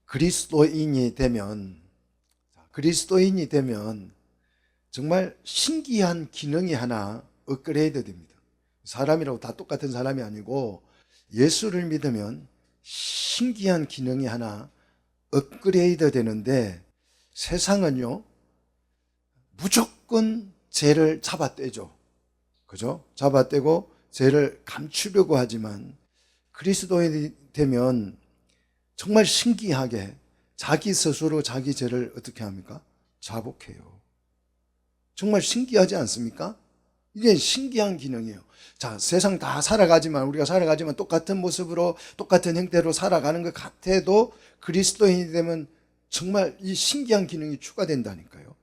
그리스도인이 되면 정말 신기한 기능이 하나 업그레이드 됩니다. 사람이라고 다 똑같은 사람이 아니고 예수를 믿으면 신기한 기능이 하나 업그레이드 되는데, 세상은요 무조건 죄를 잡아떼죠. 그죠? 잡아떼고 죄를 감추려고 하지만, 그리스도인이 되면 정말 신기하게 자기 스스로 자기 죄를 어떻게 합니까? 자복해요. 정말 신기하지 않습니까? 이게 신기한 기능이에요. 자, 세상 다 우리가 살아가지만 똑같은 모습으로 똑같은 형태로 살아가는 것 같아도 그리스도인이 되면 정말 이 신기한 기능이 추가된다니까요.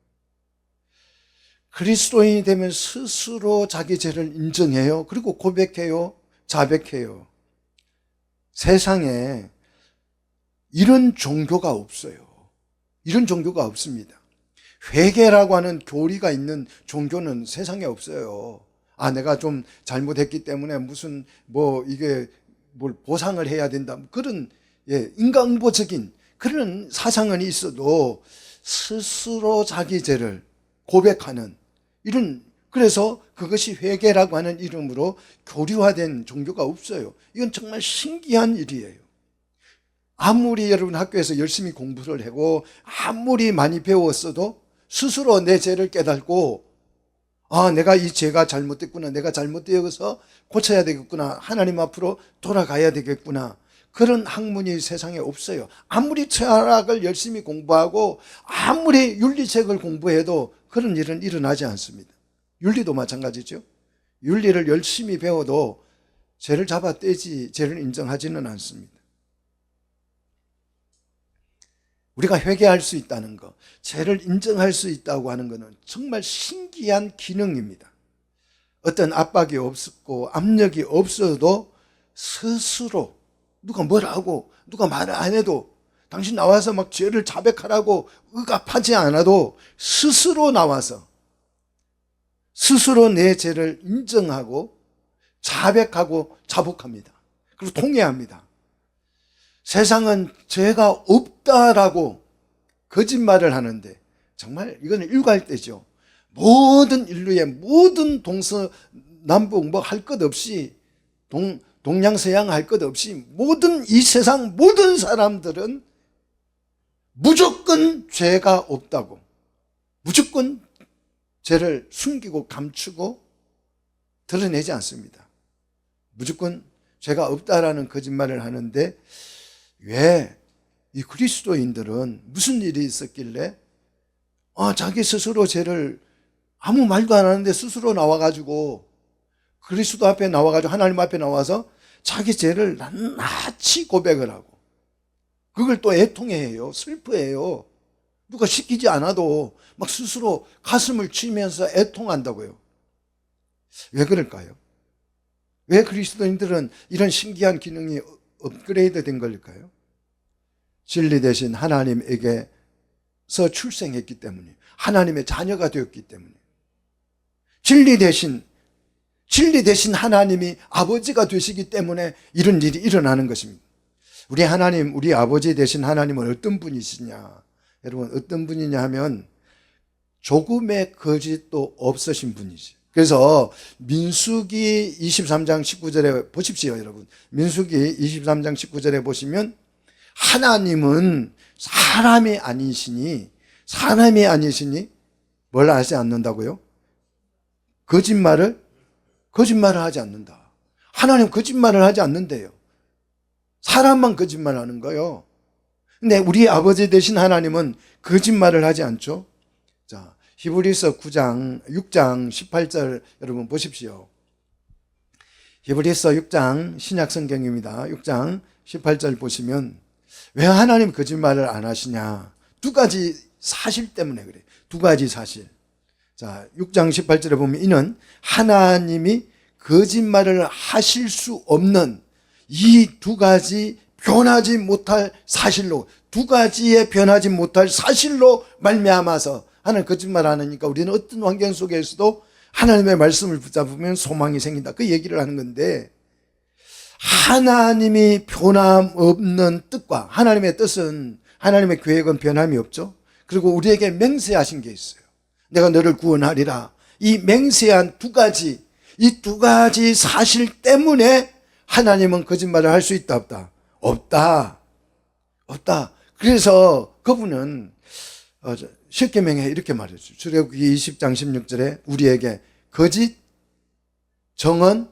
그리스도인이 되면 스스로 자기 죄를 인정해요. 그리고 고백해요. 자백해요. 세상에 이런 종교가 없어요. 이런 종교가 없습니다. 회개라고 하는 교리가 있는 종교는 세상에 없어요. 내가 좀 잘못했기 때문에 무슨 이게 뭘 보상을 해야 된다, 그런 인간보적인 그런 사상은 있어도 스스로 자기 죄를 고백하는 그래서 그것이 회개라고 하는 이름으로 교류화된 종교가 없어요. 이건 정말 신기한 일이에요. 아무리 여러분 학교에서 열심히 공부를 하고 아무리 많이 배웠어도 스스로 내 죄를 깨닫고, 내가 이 죄가 잘못됐구나, 내가 잘못되어서 고쳐야 되겠구나, 하나님 앞으로 돌아가야 되겠구나, 그런 학문이 세상에 없어요. 아무리 철학을 열심히 공부하고 아무리 윤리책을 공부해도 그런 일은 일어나지 않습니다. 윤리도 마찬가지죠. 윤리를 열심히 배워도 죄를 잡아떼지 죄를 인정하지는 않습니다. 우리가 회개할 수 있다는 것, 죄를 인정할 수 있다고 하는 것은 정말 신기한 기능입니다. 어떤 압박이 없었고 압력이 없어도 스스로 누가 뭐라고 누가 말을 안 해도, 당신 나와서 막 죄를 자백하라고 억압하지 않아도 스스로 나와서 스스로 내 죄를 인정하고 자백하고 자복합니다. 그리고 통회합니다. 세상은 죄가 없다라고 거짓말을 하는데, 정말 이거는 일괄되죠. 모든 인류의 모든 동서남북 할 것 없이, 동양서양 할 것 없이 모든 이 세상 모든 사람들은 무조건 죄가 없다고, 무조건 죄를 숨기고 감추고 드러내지 않습니다. 무조건 죄가 없다라는 거짓말을 하는데, 왜 이 그리스도인들은 무슨 일이 있었길래 자기 스스로 죄를 아무 말도 안 하는데 스스로 나와가지고 그리스도 앞에 나와가지고 하나님 앞에 나와서 자기 죄를 낱낱이 고백을 하고, 그걸 또 애통해해요. 슬퍼해요. 누가 시키지 않아도 막 스스로 가슴을 치면서 애통한다고요. 왜 그럴까요? 왜 그리스도인들은 이런 신기한 기능이 업그레이드 된 걸까요? 진리 대신 하나님에게서 출생했기 때문에, 하나님의 자녀가 되었기 때문에, 진리 대신 하나님이 아버지가 되시기 때문에 이런 일이 일어나는 것입니다. 우리 하나님, 우리 아버지 되신 하나님은 어떤 분이시냐? 여러분, 어떤 분이냐 하면 조금의 거짓도 없으신 분이지. 그래서 민수기 23장 19절에 보십시오, 여러분. 민수기 23장 19절에 보시면 하나님은 사람이 아니시니 뭘 하지 않는다고요? 거짓말을 하지 않는다. 하나님 거짓말을 하지 않는데요. 사람만 거짓말하는 거예요. 근데 우리 아버지 되신 하나님은 거짓말을 하지 않죠. 자, 히브리서 6장 18절 여러분 보십시오. 히브리서 6장 신약성경입니다. 6장 18절 보시면 왜 하나님 거짓말을 안 하시냐? 두 가지 사실 때문에 그래요. 두 가지 사실. 자, 6장 18절에 보면 이는 하나님이 거짓말을 하실 수 없는 이 두 가지 변하지 못할 사실로, 두 가지의 변하지 못할 사실로 말미암아서 하나님 거짓말 안 하니까 우리는 어떤 환경 속에서도 하나님의 말씀을 붙잡으면 소망이 생긴다. 그 얘기를 하는 건데, 하나님이 변함없는 뜻과 하나님의 뜻은, 하나님의 계획은 변함이 없죠. 그리고 우리에게 맹세하신 게 있어요. 내가 너를 구원하리라. 이 맹세한 이 두 가지 사실 때문에 하나님은 거짓말을 할 수 있다, 없다? 없다. 그래서 그분은 십계명에 이렇게 말했죠. 출애굽기 20장 16절에 우리에게 거짓 정언하지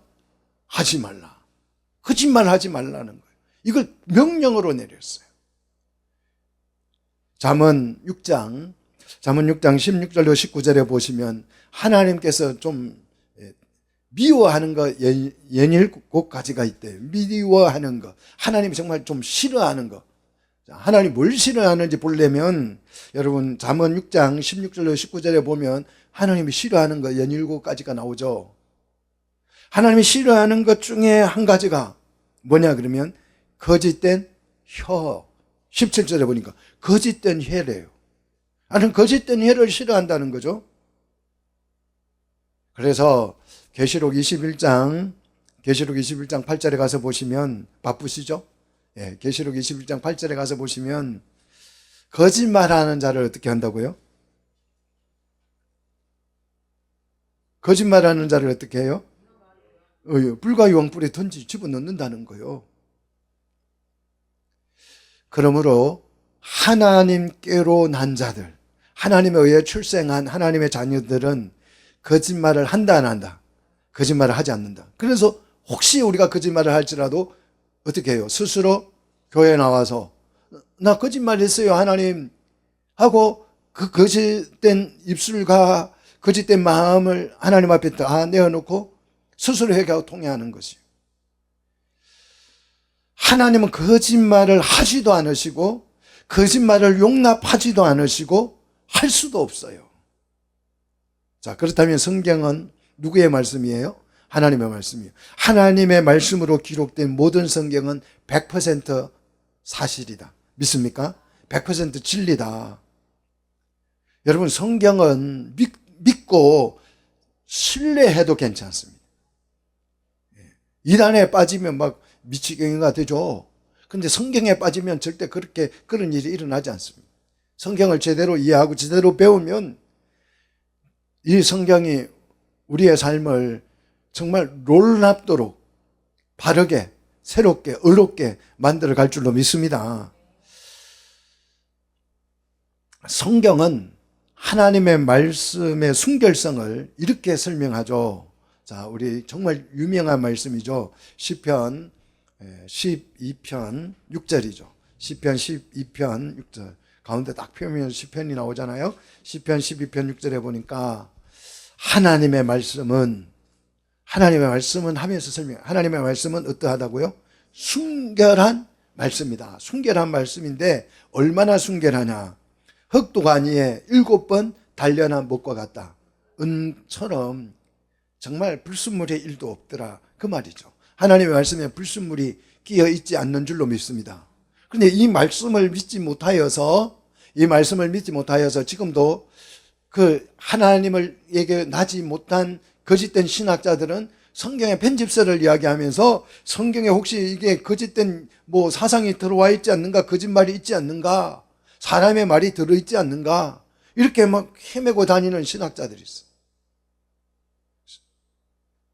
말라. 거짓말하지 말라는 거예요. 이걸 명령으로 내렸어요. 잠언 6장 16절로 19절에 보시면 하나님께서 좀 미워하는 거 연일곱 가지가 있대요. 미워하는 거, 하나님이 정말 좀 싫어하는 거. 하나님 뭘 싫어하는지 보려면 여러분 잠언 6장 16절로 19절에 보면 하나님이 싫어하는 거 연일곱 가지가 나오죠. 하나님이 싫어하는 것 중에 한 가지가 뭐냐 그러면 거짓된 혀. 17절에 보니까 거짓된 혀래요. 하나님 거짓된 혀를 싫어한다는 거죠. 그래서 계시록 21장 8절에 가서 보시면 바쁘시죠? 예, 계시록 21장 8절에 가서 보시면 거짓말하는 자를 어떻게 한다고요? 거짓말하는 자를 어떻게 해요? 불과 유황불에 집어넣는다는 거예요. 그러므로 하나님께로 난 자들, 하나님에 의해 출생한 하나님의 자녀들은 거짓말을 한다 안 한다? 거짓말을 하지 않는다. 그래서 혹시 우리가 거짓말을 할지라도 어떻게 해요? 스스로 교회에 나와서 나 거짓말했어요 하나님 하고 그 거짓된 입술과 거짓된 마음을 하나님 앞에 다 내어놓고 스스로 회개하고 통회하는 것이에요. 하나님은 거짓말을 하지도 않으시고 거짓말을 용납하지도 않으시고 할 수도 없어요. 자, 그렇다면 성경은 누구의 말씀이에요? 하나님의 말씀이에요. 하나님의 말씀으로 기록된 모든 성경은 100% 사실이다. 믿습니까? 100% 진리다. 여러분 성경은 믿고 신뢰해도 괜찮습니다. 이단에 빠지면 막 미치경이가 되죠. 그런데 성경에 빠지면 절대 그런 일이 일어나지 않습니다. 성경을 제대로 이해하고 제대로 배우면 이 성경이 우리의 삶을 정말 놀랍도록 바르게 새롭게 의롭게 만들어 갈 줄로 믿습니다. 성경은 하나님의 말씀의 순결성을 이렇게 설명하죠. 자, 우리 정말 유명한 말씀이죠. 시편 12편 6절이죠. 시편 12편 6절. 가운데 딱 펴면 시편이 나오잖아요. 시편 12편 6절에 보니까 하나님의 말씀은 하면서 설명해요. 하나님의 말씀은 어떠하다고요? 순결한 말씀이다. 순결한 말씀인데 얼마나 순결하냐. 흑도가니에 7번 단련한 못과 같다. 은처럼 정말 불순물의 일도 없더라. 그 말이죠. 하나님의 말씀에 불순물이 끼어 있지 않는 줄로 믿습니다. 그런데 이 말씀을 믿지 못하여서 지금도 그 하나님에게 나지 못한 거짓된 신학자들은 성경의 편집서를 이야기하면서 성경에 혹시 이게 거짓된 사상이 들어와 있지 않는가, 거짓말이 있지 않는가, 사람의 말이 들어있지 않는가, 이렇게 막 헤매고 다니는 신학자들이 있어요.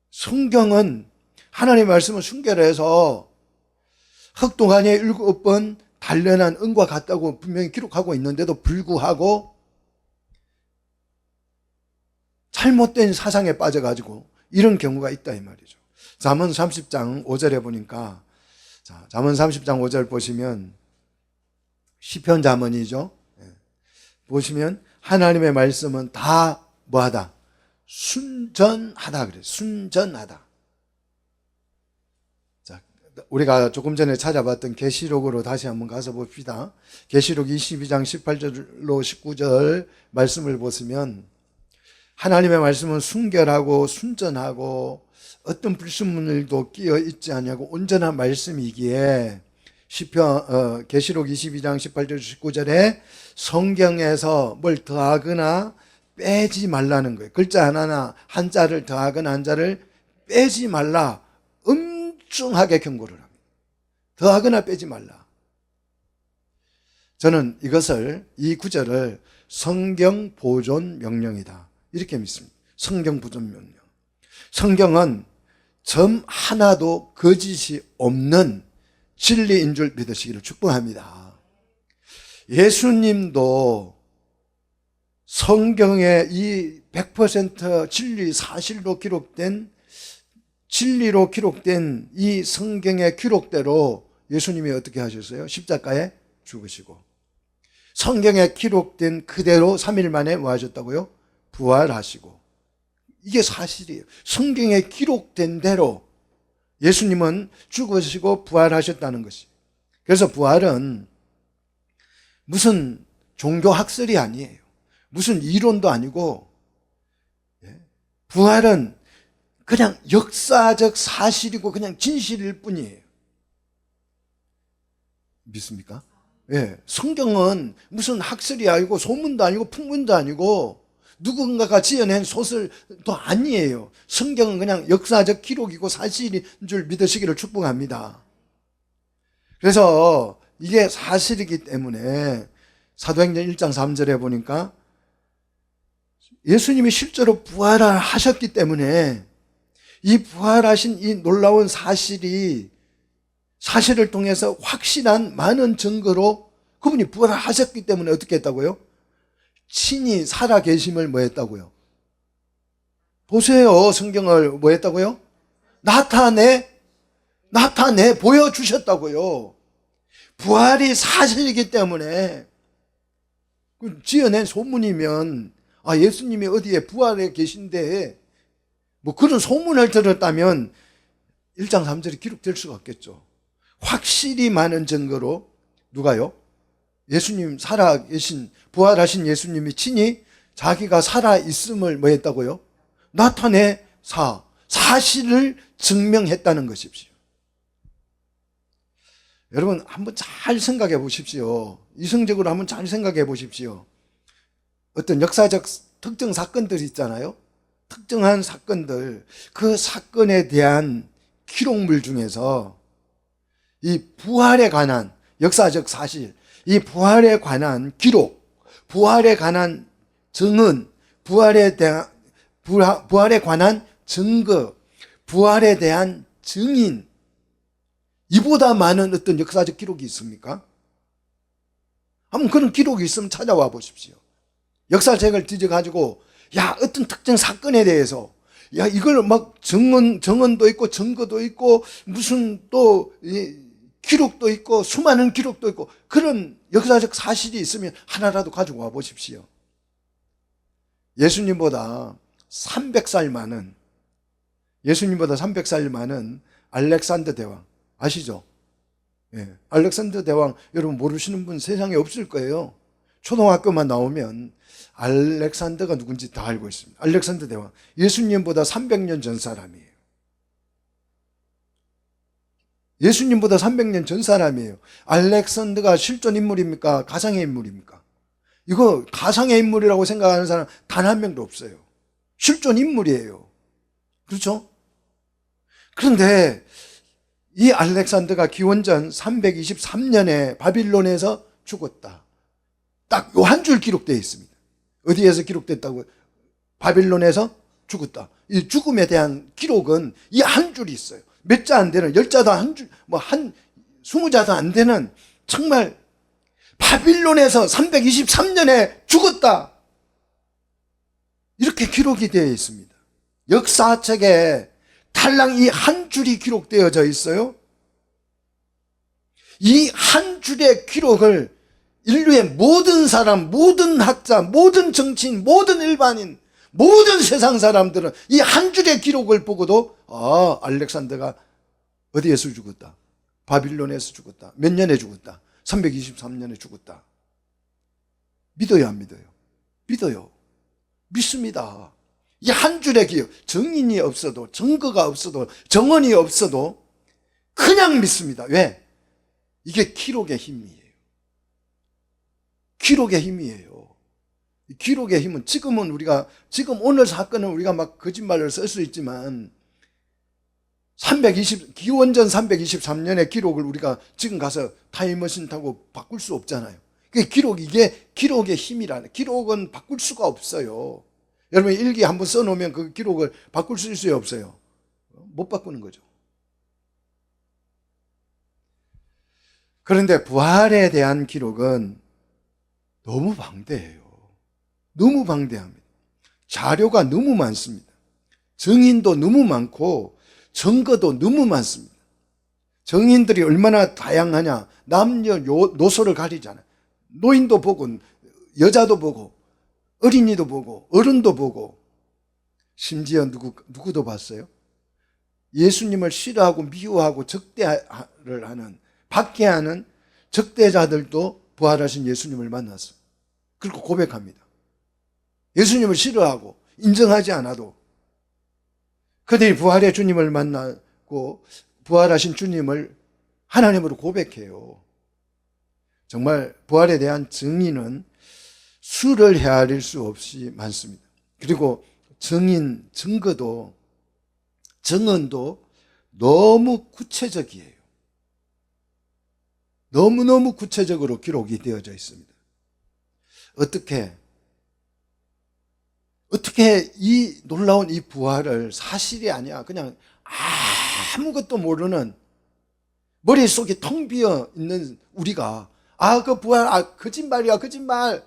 성경은 하나님의 말씀을 순결해서 흑동안에 7번 단련한 은과 같다고 분명히 기록하고 있는데도 불구하고 잘못된 사상에 빠져가지고 이런 경우가 있다 이 말이죠. 잠언 30장 5절에 보니까, 자, 잠언 30장 5절 보시면 시편 잠언이죠. 보시면 하나님의 말씀은 다 뭐하다? 순전하다 그래요. 순전하다. 자, 우리가 조금 전에 찾아봤던 계시록으로 다시 한번 가서 봅시다. 계시록 22장 18절로 19절 말씀을 보시면 하나님의 말씀은 순결하고 순전하고 어떤 불순물도 끼어 있지 않냐고 온전한 말씀이기에 계시록 22장 18절 19절에 성경에서 뭘 더하거나 빼지 말라는 거예요. 글자 하나나 한자를 더하거나 한자를 빼지 말라. 엄중하게 경고를 합니다. 더하거나 빼지 말라. 저는 이 구절을 성경 보존 명령이다, 이렇게 믿습니다. 성경 보존 명령. 성경은 점 하나도 거짓이 없는 진리인 줄 믿으시기를 축복합니다. 예수님도 성경에 이 100% 진리 사실로 기록된, 진리로 기록된 이 성경의 기록대로 예수님이 어떻게 하셨어요? 십자가에 죽으시고 성경에 기록된 그대로 3일 만에 뭐 하셨다고요? 부활하시고. 이게 사실이에요. 성경에 기록된 대로 예수님은 죽으시고 부활하셨다는 것이. 그래서 부활은 무슨 종교 학설이 아니에요. 무슨 이론도 아니고, 부활은 그냥 역사적 사실이고 그냥 진실일 뿐이에요. 믿습니까? 예, 성경은 무슨 학설이 아니고 소문도 아니고 풍문도 아니고 누군가가 지어낸 소설도 아니에요. 성경은 그냥 역사적 기록이고 사실인 줄 믿으시기를 축복합니다. 그래서 이게 사실이기 때문에 사도행전 1장 3절에 보니까 예수님이 실제로 부활을 하셨기 때문에 이 부활하신 이 놀라운 사실을 통해서 확실한 많은 증거로 그분이 부활하셨기 때문에 어떻게 했다고요? 친히 살아계심을 뭐 했다고요? 보세요. 성경을 뭐 했다고요? 나타내 보여주셨다고요. 부활이 사실이기 때문에, 지어낸 소문이면 예수님이 어디에 부활해 계신데 뭐 그런 소문을 들었다면 1장 3절이 기록될 수가 없겠죠. 확실히 많은 증거로 누가요? 예수님 살아계신, 부활하신 예수님이 친히 자기가 살아있음을 뭐 했다고요? 사실을 증명했다는 것이죠. 여러분 한번 잘 생각해 보십시오. 이성적으로 한번 잘 생각해 보십시오. 어떤 역사적 특정 사건들이 있잖아요. 특정한 사건들, 그 사건에 대한 기록물 중에서 이 부활에 관한 역사적 사실, 이 부활에 관한 기록, 부활에 관한 증언, 부활에 관한 증거, 부활에 대한 증인, 이보다 많은 어떤 역사적 기록이 있습니까? 한번 그런 기록이 있으면 찾아와 보십시오. 역사책을 뒤져가지고 어떤 특정 사건에 대해서 이걸 막 정언도 있고 증거도 있고 무슨 또 기록도 있고 수많은 기록도 있고 그런 역사적 사실이 있으면 하나라도 가지고 와 보십시오. 예수님보다 300살 많은 알렉산더 대왕 아시죠? 알렉산더 대왕 여러분 모르시는 분 세상에 없을 거예요. 초등학교만 나오면 알렉산더가 누군지 다 알고 있습니다. 알렉산더 대왕, 예수님보다 300년 전 사람이에요. 예수님보다 300년 전 사람이에요. 알렉산더가 실존 인물입니까? 가상의 인물입니까? 이거 가상의 인물이라고 생각하는 사람 단 한 명도 없어요. 실존 인물이에요. 그렇죠? 그런데 이 알렉산더가 기원전 323년에 바빌론에서 죽었다. 딱 요 한 줄 기록되어 있습니다. 어디에서 기록됐다고요? 바빌론에서 죽었다. 이 죽음에 대한 기록은 이 한 줄이 있어요. 몇 자 안 되는, 10자도 한 줄, 20자도 안 되는, 정말 바빌론에서 323년에 죽었다. 이렇게 기록이 되어 있습니다. 역사책에 달랑 이 한 줄이 기록되어져 있어요. 이 한 줄의 기록을 인류의 모든 사람, 모든 학자, 모든 정치인, 모든 일반인, 모든 세상 사람들은 이 한 줄의 기록을 보고도 알렉산더가 어디에서 죽었다? 바빌론에서 죽었다. 몇 년에 죽었다? 323년에 죽었다. 믿어요, 안 믿어요? 믿어요. 믿습니다. 이 한 줄의 기록, 증인이 없어도, 증거가 없어도, 정언이 없어도 그냥 믿습니다. 왜? 이게 기록의 힘이에요. 기록의 힘이에요. 기록의 힘은 지금 오늘 사건은 우리가 막 거짓말을 쓸 수 있지만 기원전 323년의 기록을 우리가 지금 가서 타임머신 타고 바꿀 수 없잖아요. 이게 기록의 힘이라는, 기록은 바꿀 수가 없어요. 여러분 일기 한번 써놓으면 그 기록을 바꿀 수 있어요, 없어요? 못 바꾸는 거죠. 그런데 부활에 대한 기록은 너무 방대해요. 너무 방대합니다. 자료가 너무 많습니다. 증인도 너무 많고 증거도 너무 많습니다. 증인들이 얼마나 다양하냐. 남녀노소를 가리잖아요. 노인도 보고 여자도 보고 어린이도 보고 어른도 보고, 심지어 누구도 봤어요? 예수님을 싫어하고 미워하고 적대를 하는, 박해하는 적대자들도 부활하신 예수님을 만났어요. 그리고 고백합니다. 예수님을 싫어하고 인정하지 않아도 그들이 부활의 주님을 만나고 부활하신 주님을 하나님으로 고백해요. 정말 부활에 대한 증인은 수를 헤아릴 수 없이 많습니다. 그리고 증언도 너무 구체적이에요. 너무너무 구체적으로 기록이 되어져 있습니다. 어떻게 이 놀라운 이 부활을 사실이 아니야, 그냥 아무것도 모르는, 머릿속이 텅 비어 있는 우리가 그 부활, 거짓말이야, 거짓말,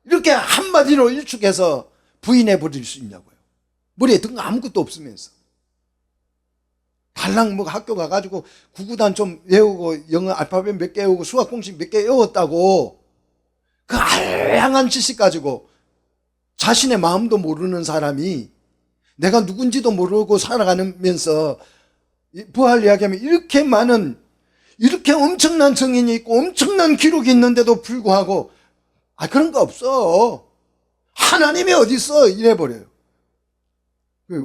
이렇게 한마디로 일축해서 부인해 버릴 수 있냐고요. 머리에 든 아무것도 없으면서. 달랑 학교 가가지고 구구단 좀 외우고 영어 알파벳 몇 개 외우고 수학 공식 몇 개 외웠다고 그 알량한 지식 가지고 자신의 마음도 모르는 사람이 내가 누군지도 모르고 살아가면서 부활 이야기하면 이렇게 엄청난 증인이 있고 엄청난 기록이 있는데도 불구하고 그런 거 없어. 하나님이 어디 있어? 이래버려요.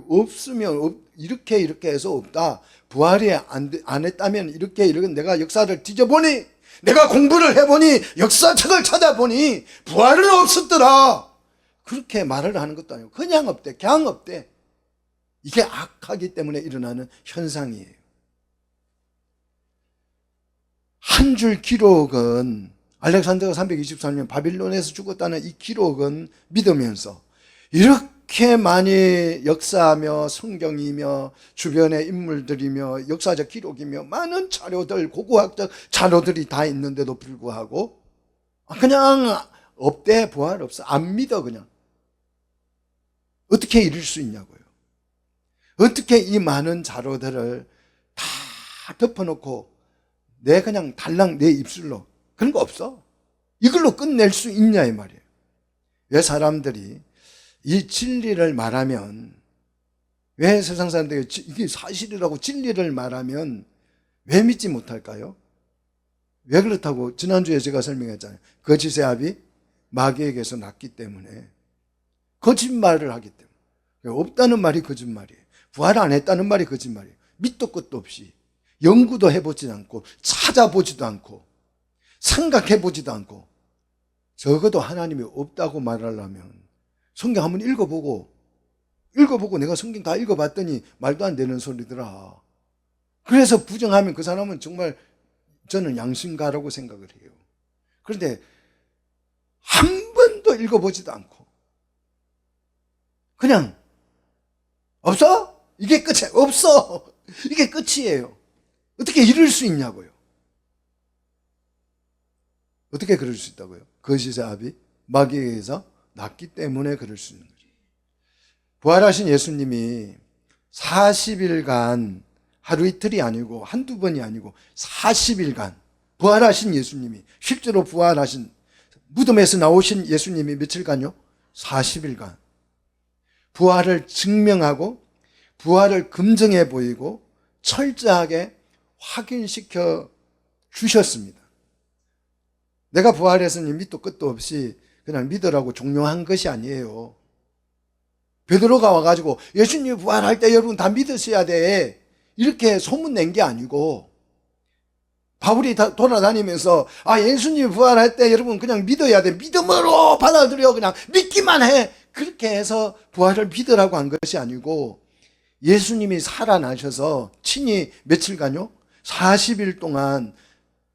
없으면 이렇게 해서 없다. 부활이 안 했다면 이렇게 내가 역사를 뒤져보니, 내가 공부를 해보니, 역사책을 찾아보니 부활은 없었더라. 그렇게 말을 하는 것도 아니고 그냥 없대, 그냥 없대. 이게 악하기 때문에 일어나는 현상이에요. 한 줄 기록은, 알렉산더가 323년 바빌론에서 죽었다는 이 기록은 믿으면서 이렇게 많이 역사하며 성경이며 주변의 인물들이며 역사적 기록이며 많은 자료들, 고고학적 자료들이 다 있는데도 불구하고 그냥 없대, 부활 없어, 안 믿어. 그냥 어떻게 이럴 수 있냐고요. 어떻게 이 많은 자료들을 다 덮어놓고 그냥 달랑 내 입술로, 그런 거 없어. 이걸로 끝낼 수 있냐 이 말이에요. 왜 사람들이 이 진리를 말하면, 왜 세상 사람들이 이게 사실이라고 진리를 말하면 왜 믿지 못할까요? 왜 그렇다고 지난주에 제가 설명했잖아요. 거짓의 아비 마귀에게서 났기 때문에, 거짓말을 하기 때문에. 없다는 말이 거짓말이에요. 부활 안 했다는 말이 거짓말이에요. 밑도 끝도 없이 연구도 해보지도 않고 찾아보지도 않고 생각해보지도 않고, 적어도 하나님이 없다고 말하려면 성경 한번 읽어보고 내가 성경 다 읽어봤더니 말도 안 되는 소리더라. 그래서 부정하면 그 사람은 정말 저는 양심가라고 생각을 해요. 그런데 한 번도 읽어보지도 않고 그냥 없어? 이게 끝이야. 없어. 이게 끝이에요. 어떻게 이럴 수 있냐고요. 어떻게 그럴 수 있다고요? 거짓의 아비 마귀에게서 났기 때문에 그럴 수 있는 거죠. 부활하신 예수님이 40일간, 하루 이틀이 아니고 한두 번이 아니고 40일간 부활하신 예수님이, 실제로 부활하신, 무덤에서 나오신 예수님이 며칠간요? 40일간 부활을 증명하고 부활을 검증해 보이고 철저하게 확인시켜 주셨습니다. 내가 부활했으니 밑도 끝도 없이 그냥 믿으라고 종용한 것이 아니에요. 베드로가 와가지고 예수님이 부활할 때 여러분 다 믿으셔야 돼, 이렇게 소문낸 게 아니고 바울이 돌아다니면서 예수님이 부활할 때 여러분 그냥 믿어야 돼. 믿음으로 받아들여. 그냥 믿기만 해. 그렇게 해서 부활을 믿으라고 한 것이 아니고 예수님이 살아나셔서 친히 며칠간요? 40일 동안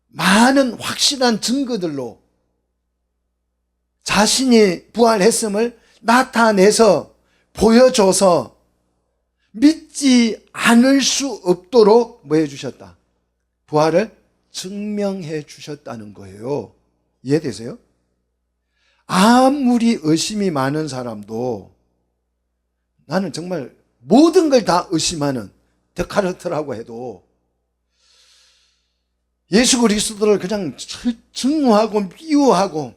많은 확실한 증거들로 자신이 부활했음을 나타내서 보여줘서 믿지 않을 수 없도록 뭐 해주셨다? 부활을 증명해 주셨다는 거예요. 이해되세요? 아무리 의심이 많은 사람도 나는 정말 모든 걸 다 의심하는 데카르트라고 해도 예수 그리스도를 그냥 증오하고 미워하고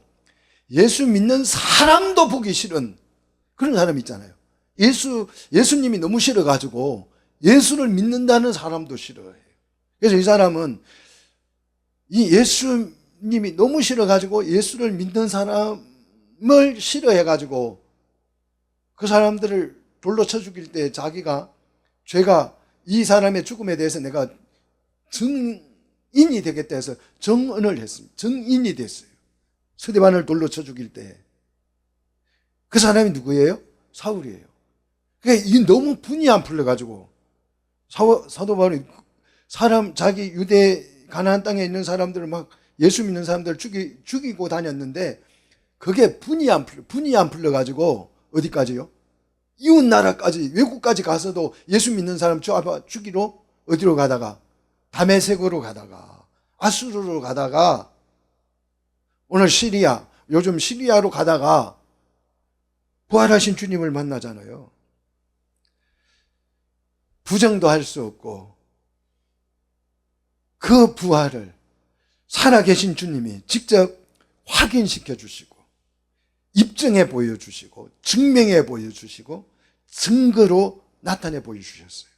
예수 믿는 사람도 보기 싫은 그런 사람 있잖아요. 예수님이 너무 싫어가지고 예수를 믿는다는 사람도 싫어해요. 그래서 이 사람은 이 예수님이 너무 싫어가지고 예수를 믿는 사람을 싫어해가지고 그 사람들을 돌로 쳐 죽일 때 자기가 죄가 이 사람의 죽음에 대해서 내가 증인이 되겠다 해서 정언을 했습니다. 증인이 됐어요. 스데반을 돌로 쳐 죽일 때. 그 사람이 누구예요? 사울이에요. 그러니까 이 너무 분이 안 풀려가지고 사도 바울이 자기 유대 가나안 땅에 있는 사람들을 막 예수 믿는 사람들을 죽이고 다녔는데 그게 분이 안 풀려가지고 어디까지요? 이웃 나라까지 외국까지 가서도 예수 믿는 사람 죽이러 어디로 가다가 다메섹으로 가다가 아수르로 가다가 오늘 요즘 시리아로 가다가 부활하신 주님을 만나잖아요. 부정도 할 수 없고 그 부활을 살아계신 주님이 직접 확인시켜 주시고 입증해 보여주시고 증명해 보여주시고 증거로 나타내 보여주셨어요.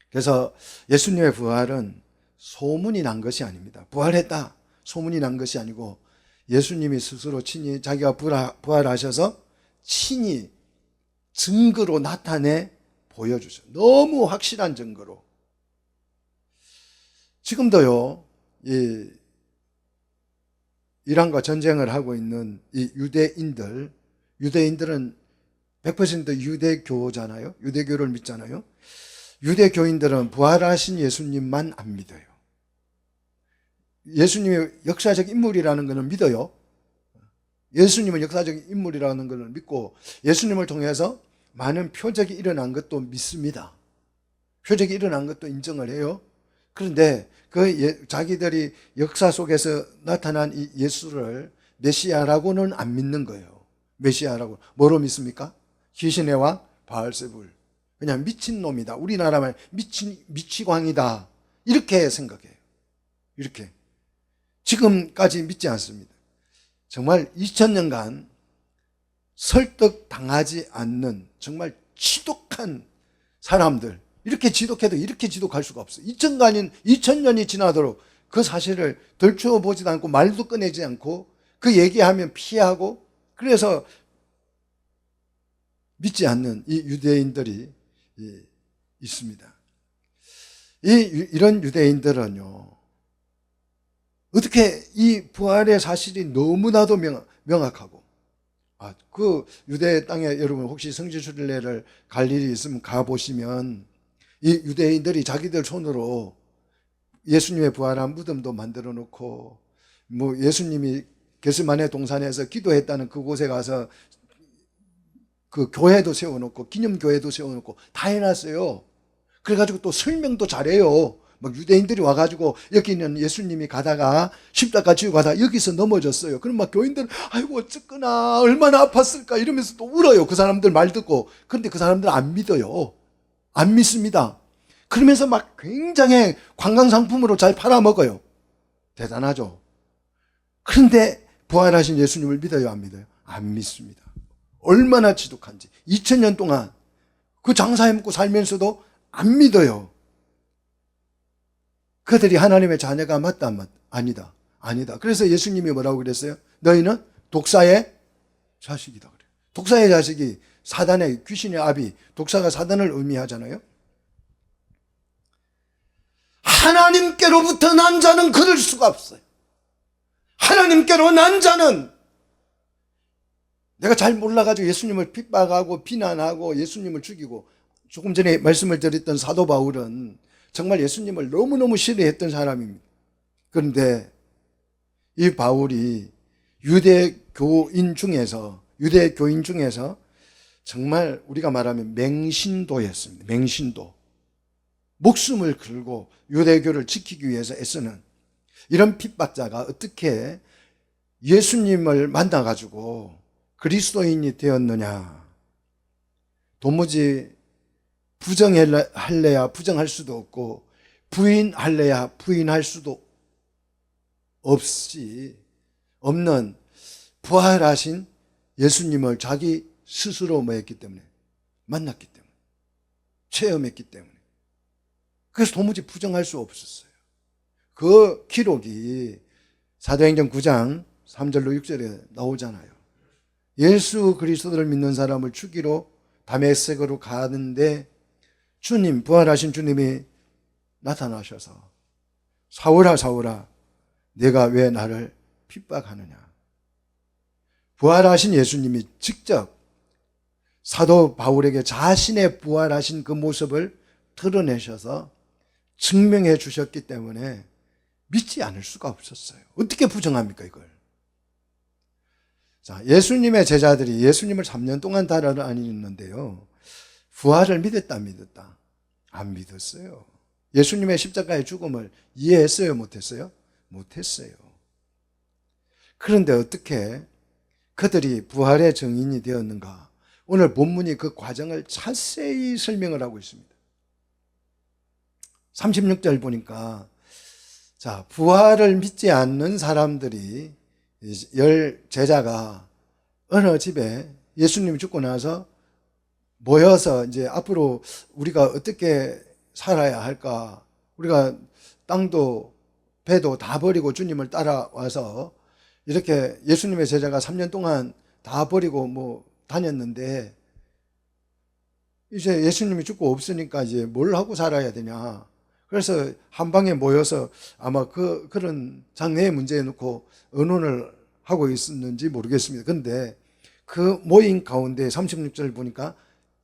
그래서 예수님의 부활은 소문이 난 것이 아닙니다. 부활했다 소문이 난 것이 아니고 예수님이 스스로 친히 자기가 부활하셔서 친히 증거로 나타내 보여주셔요. 너무 확실한 증거로. 지금도요, 이란과 전쟁을 하고 있는 이 유대인들은 100% 유대교잖아요. 유대교를 믿잖아요. 유대교인들은 부활하신 예수님만 안 믿어요. 예수님이 역사적 인물이라는 것을 믿어요. 예수님은 역사적 인물이라는 것을 믿고 예수님을 통해서 많은 표적이 일어난 것도 믿습니다. 표적이 일어난 것도 인정을 해요. 그런데 자기들이 역사 속에서 나타난 이 예수를 메시아라고는 안 믿는 거예요. 메시아라고. 뭐로 믿습니까? 귀신의 왕 바알세불. 그냥 미친놈이다. 우리나라 말 미치광이다. 이렇게 생각해요. 이렇게. 지금까지 믿지 않습니다. 정말 2000년간 설득당하지 않는 정말 지독한 사람들, 이렇게 지독해도 이렇게 지독할 수가 없어요. 2000년이 지나도록 그 사실을 덜추어 보지도 않고 말도 꺼내지 않고 그 얘기하면 피하고 그래서 믿지 않는 이 유대인들이 있습니다. 이런 유대인들은요, 어떻게 이 부활의 사실이 너무나도 명확하고, 그 유대 땅에 여러분 혹시 성지순례를 갈 일이 있으면 가보시면 이 유대인들이 자기들 손으로 예수님의 부활한 무덤도 만들어 놓고, 뭐 예수님이 겟세마네 동산에서 기도했다는 그곳에 가서 그 교회도 세워놓고 기념교회도 세워놓고 다 해놨어요. 그래가지고 또 설명도 잘해요. 막 유대인들이 와가지고 여기는 예수님이 가다가 십자가 지고 가다가 여기서 넘어졌어요. 그럼 막 교인들은 아이고 어쨌거나 얼마나 아팠을까 이러면서 또 울어요. 그 사람들 말 듣고. 그런데 그 사람들은 안 믿어요. 안 믿습니다. 그러면서 막 굉장히 관광상품으로 잘 팔아먹어요. 대단하죠. 그런데 부활하신 예수님을 믿어요, 안 믿어요? 안 믿습니다. 얼마나 지독한지. 2000년 동안 그 장사해 먹고 살면서도 안 믿어요. 그들이 하나님의 자녀가 맞다, 아니다. 아니다. 그래서 예수님이 뭐라고 그랬어요? 너희는 독사의 자식이다 그래요. 독사의 자식이 사단의 귀신의 아비, 독사가 사단을 의미하잖아요. 하나님께로부터 난 자는 그럴 수가 없어요. 하나님께로 난 자는, 내가 잘 몰라가지고 예수님을 핍박하고 비난하고 예수님을 죽이고, 조금 전에 말씀을 드렸던 사도 바울은 정말 예수님을 너무너무 싫어했던 사람입니다. 그런데 이 바울이 유대교인 중에서 정말 우리가 말하면 맹신도였습니다. 맹신도. 목숨을 걸고 유대교를 지키기 위해서 애쓰는 이런 핍박자가 어떻게 예수님을 만나가지고 그리스도인이 되었느냐. 도무지 부정할래야 부정할 수도 없고 부인할래야 부인할 수도 없는 부활하신 예수님을 자기 스스로 뭐했기 때문에, 만났기 때문에, 체험했기 때문에, 그래서 도무지 부정할 수 없었어요. 그 기록이 사도행전 9장 3절로 6절에 나오잖아요. 예수 그리스도를 믿는 사람을 죽이러 다메섹으로 가는데 주님, 부활하신 주님이 나타나셔서 사울아 사울아 내가 왜 나를 핍박하느냐. 부활하신 예수님이 직접 사도 바울에게 자신의 부활하신 그 모습을 드러내셔서 증명해 주셨기 때문에 믿지 않을 수가 없었어요. 어떻게 부정합니까, 이걸? 자, 예수님의 제자들이 예수님을 3년 동안 따라다니는데요. 부활을 믿었다, 안 믿었다? 안 믿었어요. 예수님의 십자가의 죽음을 이해했어요, 못했어요? 못했어요. 그런데 어떻게 그들이 부활의 증인이 되었는가? 오늘 본문이 그 과정을 자세히 설명을 하고 있습니다. 36절 보니까, 자, 부활을 믿지 않는 사람들이, 제자가 어느 집에 예수님이 죽고 나서 모여서 이제 앞으로 우리가 어떻게 살아야 할까? 우리가 땅도 배도 다 버리고 주님을 따라와서 이렇게 예수님의 제자가 3년 동안 다 버리고 뭐 다녔는데 이제 예수님이 죽고 없으니까 이제 뭘 하고 살아야 되냐. 그래서 한 방에 모여서 아마 그런 장래의 문제에 놓고 의논을 하고 있었는지 모르겠습니다. 그런데 그 모임 가운데 36절 보니까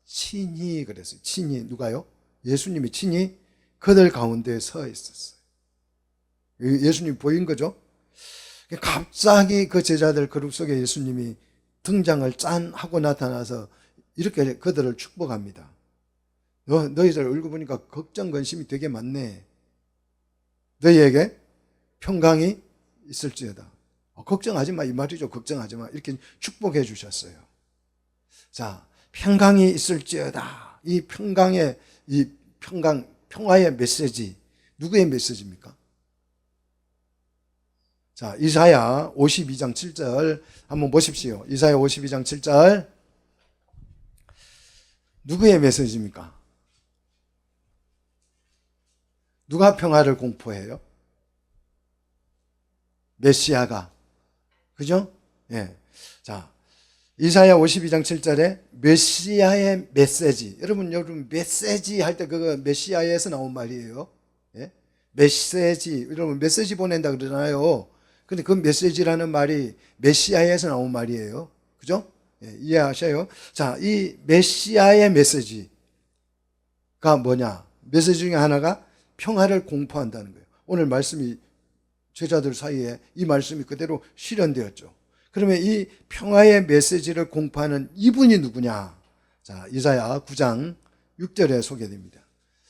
친히 그랬어요. 친히 누가요? 예수님이 친히 그들 가운데 서 있었어요. 예수님이 보인 거죠. 갑자기 그 제자들 그룹 속에 예수님이 등장을 짠 하고 나타나서 이렇게 그들을 축복합니다. 너희들 얼굴 보니까 걱정 근심이 되게 많네. 너희에게 평강이 있을지어다. 걱정하지 마, 이 말이죠. 걱정하지 마. 이렇게 축복해 주셨어요. 자, 평강이 있을지어다. 이 평강의, 평화의 메시지, 누구의 메시지입니까? 자, 이사야 52장 7절 한번 보십시오. 이사야 52장 7절. 누구의 메시지입니까? 누가 평화를 공포해요? 메시아가. 그죠? 예. 자, 이사야 52장 7절에 메시아의 메시지. 여러분 메시지 할 때 그거 메시아에서 나온 말이에요. 예? 메시지. 여러분 메시지 보낸다 그러잖아요. 근데 그 메시지라는 말이 메시아에서 나온 말이에요. 그죠? 예, 이해하셔요? 자, 이 메시아의 메시지가 뭐냐? 메시지 중에 하나가 평화를 공포한다는 거예요. 오늘 말씀이 제자들 사이에 이 말씀이 그대로 실현되었죠. 그러면 이 평화의 메시지를 공포하는 이분이 누구냐? 자, 이사야 9장 6절에 소개됩니다.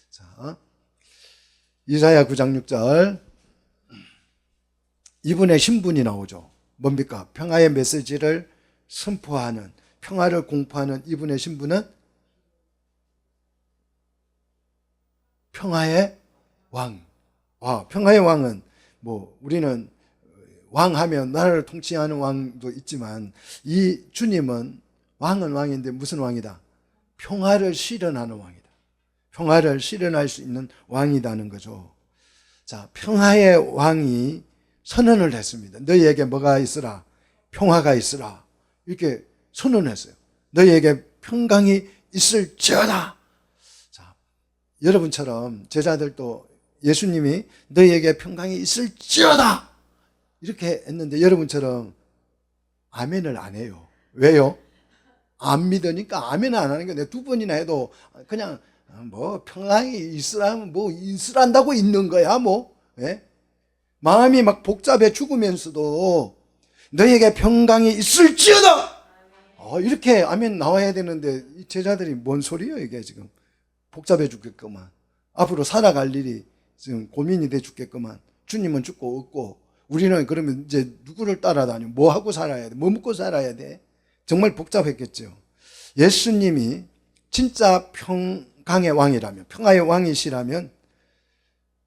자, 이사야 9장 6절. 이분의 신분이 나오죠. 뭡니까? 평화의 메시지를 선포하는, 평화를 공포하는 이분의 신분은 평화의 왕. 평화의 왕은 뭐 우리는 왕하면 나라를 통치하는 왕도 있지만 이 주님은 왕은 왕인데 무슨 왕이다? 평화를 실현하는 왕이다. 평화를 실현할 수 있는 왕이라는 거죠. 자, 평화의 왕이 선언을 했습니다. 너희에게 뭐가 있으라? 평화가 있으라. 이렇게 선언했어요. 너희에게 평강이 있을지어다. 자, 여러분처럼 제자들도 예수님이 너희에게 평강이 있을지어다 이렇게 했는데 여러분처럼 아멘을 안 해요. 왜요? 안 믿으니까 아멘을 안 하는 거예요. 두 번이나 해도 그냥 뭐 평강이 있으라면 뭐 있으란다고 있는 거야 뭐. 예? 마음이 막 복잡해 죽으면서도 너희에게 평강이 있을지어다 이렇게 아멘 나와야 되는데 이 제자들이 뭔 소리예요 이게 지금. 복잡해 죽겠구만. 앞으로 살아갈 일이 지금 고민이 돼 죽겠구만. 주님은 죽고 없고 우리는 그러면 이제 누구를 따라다니고 뭐 하고 살아야 돼? 뭐 먹고 살아야 돼? 정말 복잡했겠죠. 예수님이 진짜 평강의 왕이라면, 평화의 왕이시라면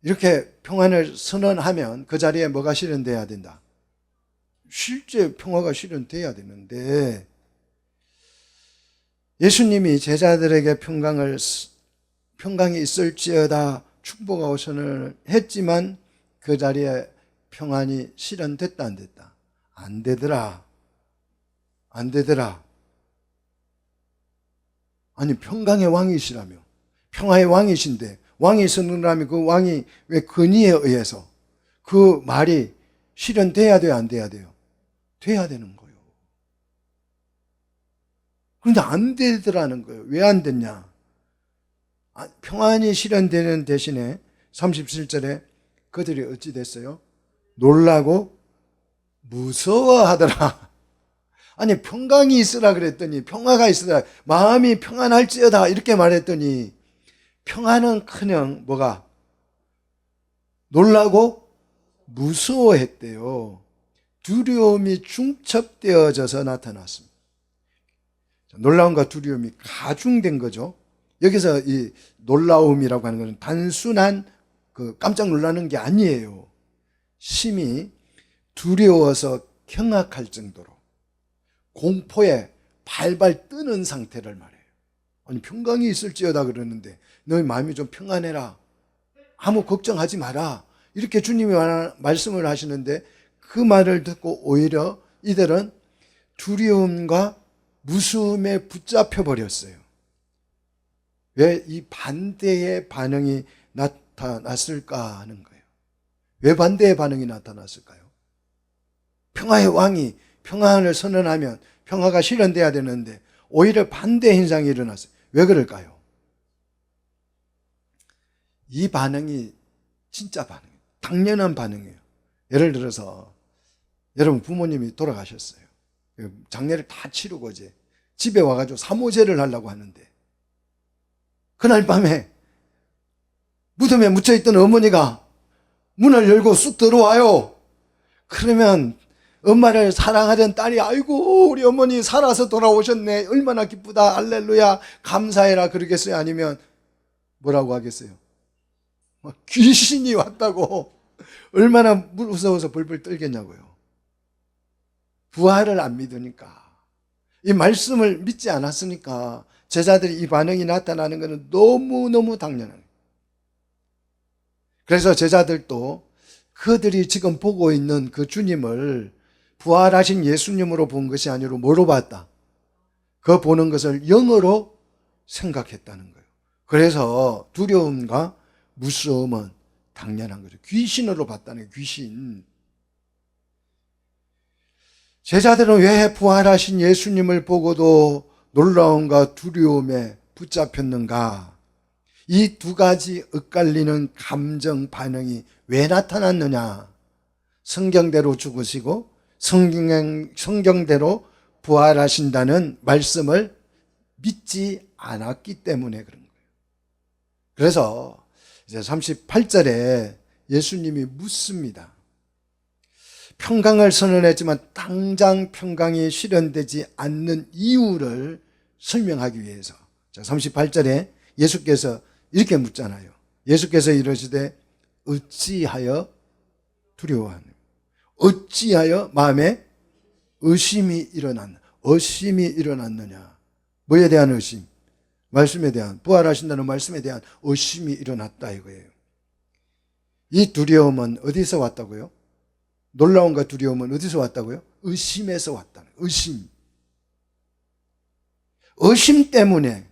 이렇게 평안을 선언하면 그 자리에 뭐가 실현돼야 된다? 실제 평화가 실현돼야 되는데 예수님이 제자들에게 평강이 있을지어다 축복하고 선언을 했지만 그 자리에 평안이 실현됐다 안 됐다? 안 되더라. 안 되더라. 아니 평강의 왕이시라며 평화의 왕이신데 왕이 선언하면 그 왕이 왜 권위에 의해서 그 말이 실현돼야 돼요 안 돼야 돼요? 돼야 되는 거예요. 그런데 안 되더라는 거예요. 왜 안 됐냐? 평안이 실현되는 대신에 37절에 그들이 어찌 됐어요? 놀라고 무서워하더라. 아니 평강이 있으라 그랬더니 평화가 있으라 마음이 평안할지어다 이렇게 말했더니 평안은커녕 뭐가 놀라고 무서워했대요. 두려움이 중첩되어져서 나타났습니다. 놀라움과 두려움이 가중된 거죠. 여기서 이 놀라움이라고 하는 것은 단순한 깜짝 놀라는 게 아니에요. 심히 두려워서 경악할 정도로 공포에 발발 뜨는 상태를 말해요. 아니 평강이 있을지어다 그러는데 너희 마음이 좀 평안해라. 아무 걱정하지 마라. 이렇게 주님이 말씀을 하시는데 그 말을 듣고 오히려 이들은 두려움과 무서움에 붙잡혀 버렸어요. 왜 이 반대의 반응이 나타났을까 하는 거예요. 왜 반대의 반응이 나타났을까요? 평화의 왕이 평안을 선언하면 평화가 실현돼야 되는데 오히려 반대 현상이 일어났어요. 왜 그럴까요? 이 반응이 진짜 반응이에요. 당연한 반응이에요. 예를 들어서 여러분 부모님이 돌아가셨어요. 장례를 다 치르고 이제 집에 와가지고 사모제를 하려고 하는데 그날 밤에 무덤에 묻혀있던 어머니가 문을 열고 쑥 들어와요. 그러면 엄마를 사랑하던 딸이 아이고 우리 어머니 살아서 돌아오셨네 얼마나 기쁘다 할렐루야 감사해라 그러겠어요? 아니면 뭐라고 하겠어요? 귀신이 왔다고 얼마나 무서워서 벌벌 떨겠냐고요. 부활을 안 믿으니까 이 말씀을 믿지 않았으니까 제자들이 이 반응이 나타나는 것은 너무너무 당연한 거예요. 그래서 제자들도 그들이 지금 보고 있는 그 주님을 부활하신 예수님으로 본 것이 아니라 뭐로 봤다? 그 보는 것을 영으로 생각했다는 거예요. 그래서 두려움과 무서움은 당연한 거죠. 귀신으로 봤다는 거예요. 귀신. 제자들은 왜 부활하신 예수님을 보고도 놀라움과 두려움에 붙잡혔는가? 이 두 가지 엇갈리는 감정 반응이 왜 나타났느냐? 성경대로 죽으시고 성경대로 부활하신다는 말씀을 믿지 않았기 때문에 그런 거예요. 그래서 이제 38절에 예수님이 묻습니다. 평강을 선언했지만 당장 평강이 실현되지 않는 이유를 설명하기 위해서 38절에 예수께서 이렇게 묻잖아요. 예수께서 이러시되 어찌하여 두려워하느냐? 어찌하여 마음에 의심이 일어났느냐? 뭐에 대한 의심? 말씀에 대한, 부활하신다는 말씀에 대한 의심이 일어났다 이거예요. 이 두려움은 어디서 왔다고요? 놀라움과 두려움은 어디서 왔다고요? 의심에서 왔다는 거예요. 의심 때문에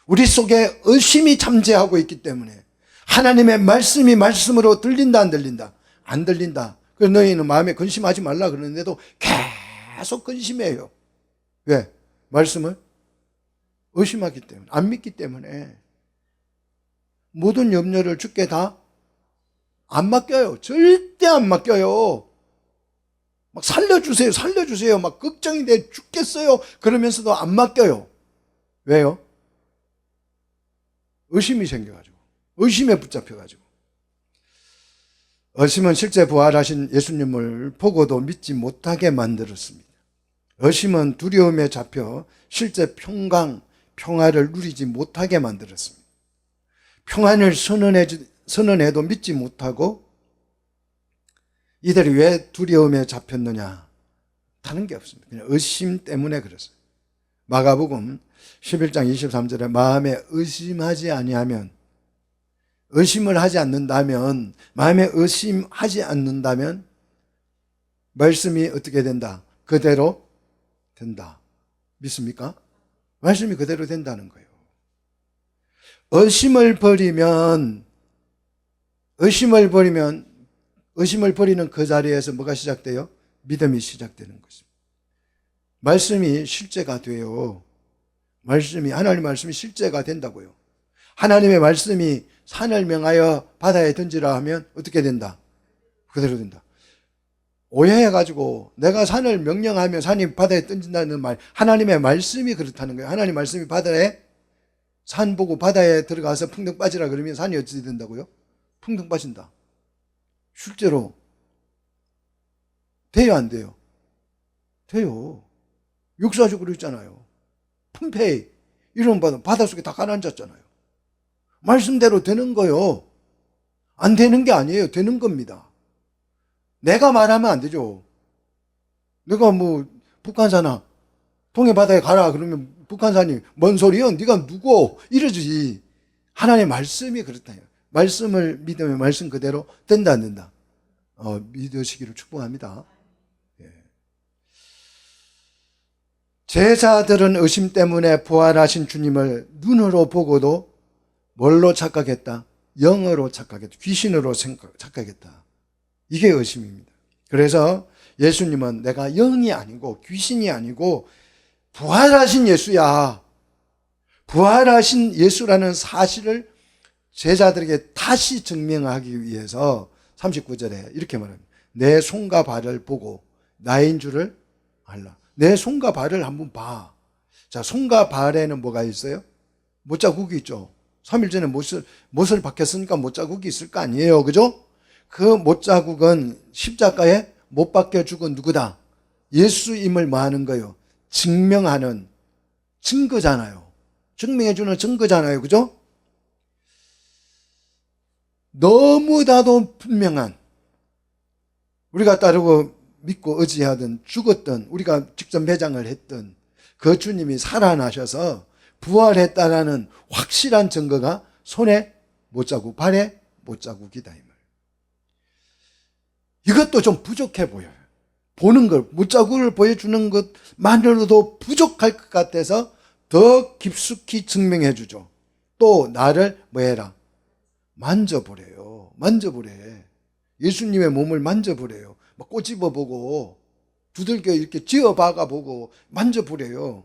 우리 속에 의심이 잠재하고 있기 때문에 하나님의 말씀이 말씀으로 들린다 안 들린다? 안 들린다. 그래서 너희는 마음에 근심하지 말라 그러는데도 계속 근심해요. 왜? 말씀을 의심하기 때문에, 안 믿기 때문에. 모든 염려를 주께 다 안 맡겨요. 절대 안 맡겨요. 막 살려주세요, 살려주세요. 막 걱정이 돼 죽겠어요. 그러면서도 안 맡겨요. 왜요? 의심이 생겨가지고, 의심에 붙잡혀가지고. 의심은 실제 부활하신 예수님을 보고도 믿지 못하게 만들었습니다. 의심은 두려움에 잡혀 실제 평화를 누리지 못하게 만들었습니다. 평안을 선언해도 믿지 못하고, 이들이 왜 두려움에 잡혔느냐? 다른 게 없습니다. 그냥 의심 때문에 그랬어요. 마가복음 11장 23절에 마음에 의심하지 아니하면, 의심을 하지 않는다면, 마음에 의심하지 않는다면 말씀이 어떻게 된다? 그대로 된다. 믿습니까? 말씀이 그대로 된다는 거예요. 의심을 버리면 의심을 버리는 그 자리에서 뭐가 시작돼요? 믿음이 시작되는 것입니다. 말씀이 실제가 돼요. 하나님의 말씀이 실제가 된다고요. 하나님의 말씀이 산을 명하여 바다에 던지라 하면 어떻게 된다? 그대로 된다. 오해해가지고 내가 산을 명령하면 산이 바다에 던진다는 말, 하나님의 말씀이 그렇다는 거예요. 하나님의 말씀이 산 보고 바다에 들어가서 풍덩 빠지라 그러면 산이 어찌 된다고요? 풍덩 빠진다. 실제로 돼요, 안 돼요? 돼요. 역사적으로 있잖아요. 폼페이 이런 바닷속에 다 가라앉았잖아요. 말씀대로 되는 거요. 안 되는 게 아니에요. 되는 겁니다. 내가 말하면 안 되죠. 내가 북한산아 동해 바다에 가라 그러면 북한산이 뭔 소리요? 네가 누구? 이러지. 하나님의 말씀이 그렇다요. 말씀을 믿으면 말씀 그대로 된다 안 된다? 믿으시기를 축복합니다. 예. 제자들은 의심 때문에 부활하신 주님을 눈으로 보고도 뭘로 착각했다? 영으로 착각했다. 귀신으로 착각했다. 이게 의심입니다. 그래서 예수님은 내가 영이 아니고 귀신이 아니고 부활하신 예수야. 부활하신 예수라는 사실을 제자들에게 다시 증명하기 위해서 39절에 이렇게 말합니다. 내 손과 발을 보고 나인 줄을 알라. 내 손과 발을 한번 봐. 자, 손과 발에는 뭐가 있어요? 못자국이 있죠. 3일 전에 못을 박혔으니까 못자국이 있을 거 아니에요. 그죠? 그 못자국은 십자가에 못 박혀 죽은 누구다? 예수임을 뭐 하는 거예요? 증명하는 증거잖아요. 증명해주는 증거잖아요. 그죠? 너무나도 분명한, 우리가 따르고 믿고 의지하던 죽었던, 우리가 직접 매장을 했던 그 주님이 살아나셔서 부활했다라는 확실한 증거가 손에 못자국, 발에 못자국이다 이 말. 이것도 좀 부족해 보여요. 보는 걸, 못자국을 보여주는 것만으로도 부족할 것 같아서 더 깊숙이 증명해 주죠. 또 나를 뭐해라? 만져보래요. 만져보래. 예수님의 몸을 만져보래요. 막 꼬집어보고 두들겨 이렇게 쥐어박아보고 만져보래요.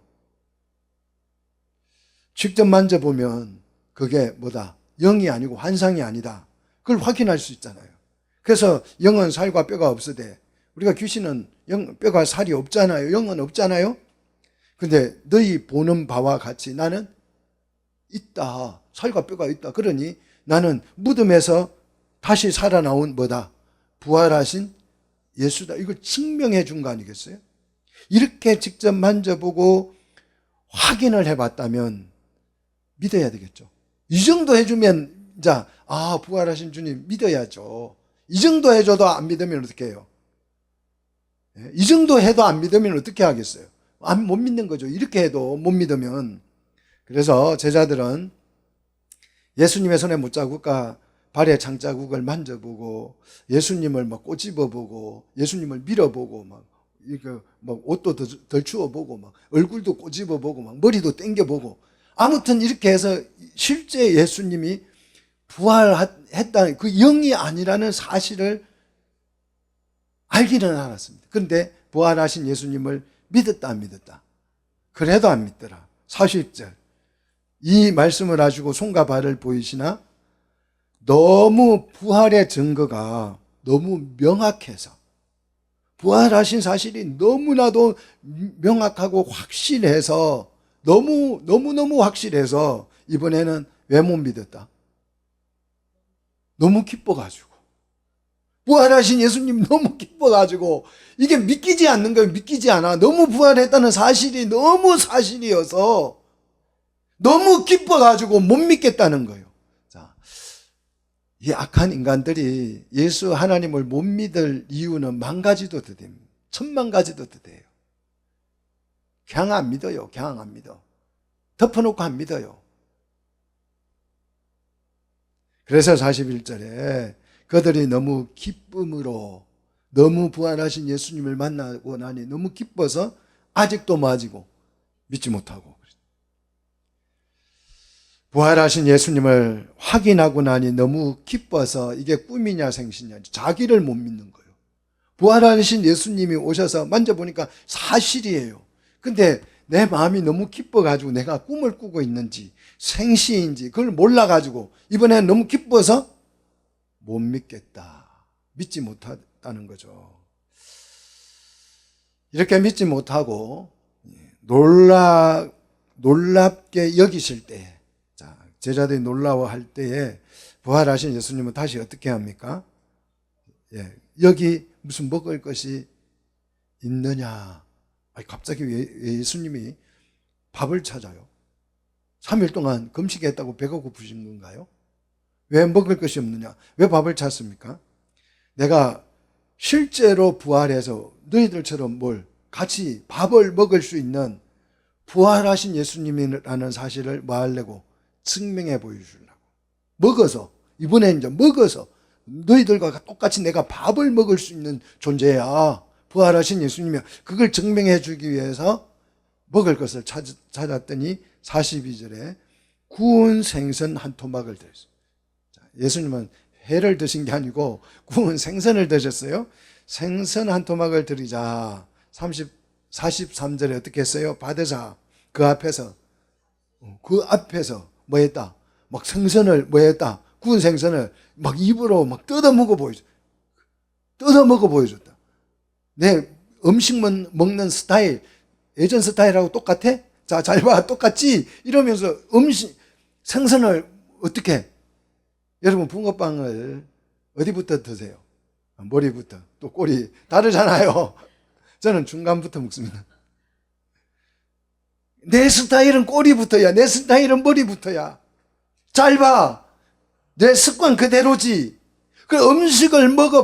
직접 만져보면 그게 뭐다? 영이 아니고 환상이 아니다. 그걸 확인할 수 있잖아요. 그래서 영은 살과 뼈가 없으되, 우리가 귀신은 뼈가 살이 없잖아요. 영은 없잖아요. 근데 너희 보는 바와 같이 나는 있다. 살과 뼈가 있다. 그러니 나는 무덤에서 다시 살아나온 뭐다? 부활하신 예수다. 이걸 증명해 준 거 아니겠어요? 이렇게 직접 만져보고 확인을 해봤다면 믿어야 되겠죠. 이 정도 해주면 이제 부활하신 주님 믿어야죠. 이 정도 해줘도 안 믿으면 어떻게 해요? 이 정도 해도 안 믿으면 어떻게 하겠어요? 못 믿는 거죠. 이렇게 해도 못 믿으면. 그래서 제자들은 예수님의 손에 못자국과 발에 장자국을 만져보고 예수님을 막 꼬집어보고 예수님을 밀어보고 막 옷도 덜 추워보고 막 얼굴도 꼬집어보고 막 머리도 당겨보고 아무튼 이렇게 해서 실제 예수님이 부활했다는 그 영이 아니라는 사실을 알기는 알았습니다. 그런데 부활하신 예수님을 믿었다 안 믿었다? 그래도 안 믿더라. 40절 이 말씀을 가지고 손과 발을 보이시나 너무 부활의 증거가 너무 명확해서 부활하신 사실이 너무나도 명확하고 확실해서 너무너무 확실해서 이번에는 왜 못 믿었다? 너무 기뻐가지고 부활하신 예수님 너무 기뻐가지고 이게 믿기지 않는 거예요. 믿기지 않아. 너무 부활했다는 사실이 너무 사실이어서 너무 기뻐가지고 못 믿겠다는 거예요. 자, 이 악한 인간들이 예수 하나님을 못 믿을 이유는 만 가지도 더 됩니다. 1000만 가지도 더 돼요. 그냥 안 믿어요. 그냥 안 믿어. 덮어놓고 안 믿어요. 그래서 41절에 그들이 너무 기쁨으로 너무 부활하신 예수님을 만나고 나니 너무 기뻐서 아직도 맞이고 믿지 못하고 부활하신 예수님을 확인하고 나니 너무 기뻐서 이게 꿈이냐 생시냐 자기를 못 믿는 거예요. 부활하신 예수님이 오셔서 만져보니까 사실이에요. 근데 내 마음이 너무 기뻐가지고 내가 꿈을 꾸고 있는지 생시인지 그걸 몰라가지고 이번에는 너무 기뻐서 못 믿겠다. 믿지 못하다는 거죠. 이렇게 믿지 못하고 놀랍게 여기실 때 제자들이 놀라워할 때에 부활하신 예수님은 다시 어떻게 합니까? 여기 무슨 먹을 것이 있느냐? 갑자기 왜 예수님이 밥을 찾아요? 3일 동안 금식했다고 배가 고프신 건가요? 왜 먹을 것이 없느냐? 왜 밥을 찾습니까? 내가 실제로 부활해서 너희들처럼 같이 밥을 먹을 수 있는 부활하신 예수님이라는 사실을 뭐 하려고? 증명해 보여주려고. 먹어서, 이번에 이제 먹어서 너희들과 똑같이 내가 밥을 먹을 수 있는 존재야. 부활하신 예수님이 그걸 증명해 주기 위해서 먹을 것을 찾았더니 42절에 구운 생선 한 토막을 드렸어요. 예수님은 회를 드신 게 아니고 구운 생선을 드셨어요. 생선 한 토막을 드리자. 43절에 어떻게 했어요? 받으자. 그 앞에서 뭐 했다? 막 생선을 뭐 했다? 구운 생선을 막 입으로 막 뜯어 먹어 보여줬다. 내 음식 먹는 스타일, 예전 스타일하고 똑같아? 자, 잘 봐. 똑같지? 이러면서 생선을 어떻게? 여러분, 붕어빵을 어디부터 드세요? 머리부터, 또 꼬리. 다르잖아요. 저는 중간부터 먹습니다. 내 스타일은 꼬리부터야. 내 스타일은 머리부터야. 잘 봐. 내 습관 그대로지. 그 음식을 먹어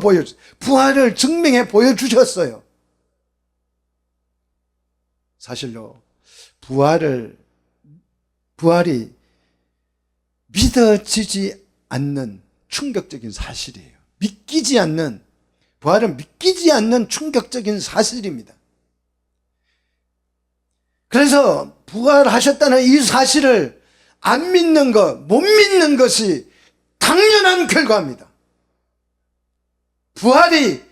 부활을 증명해 보여주셨어요. 사실로 부활이 믿어지지 않는 충격적인 사실이에요. 부활은 믿기지 않는 충격적인 사실입니다. 그래서 부활하셨다는 이 사실을 안 믿는 것, 못 믿는 것이 당연한 결과입니다. 부활이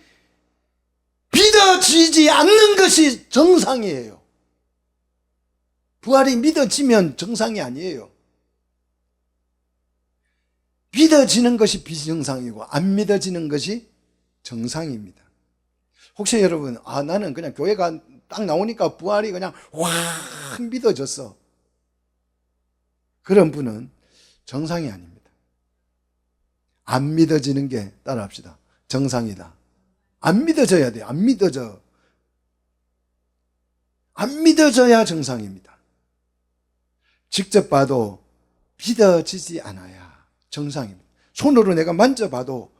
믿어지지 않는 것이 정상이에요. 부활이 믿어지면 정상이 아니에요. 믿어지는 것이 비정상이고 안 믿어지는 것이 정상입니다. 혹시 여러분, 나는 그냥 교회가 딱 나오니까 부활이 그냥 확 믿어졌어. 그런 분은 정상이 아닙니다. 안 믿어지는 게 따라합시다. 정상이다. 안 믿어져야 돼요. 안 믿어져야 정상입니다. 직접 봐도 믿어지지 않아야 정상입니다. 손으로 내가 만져봐도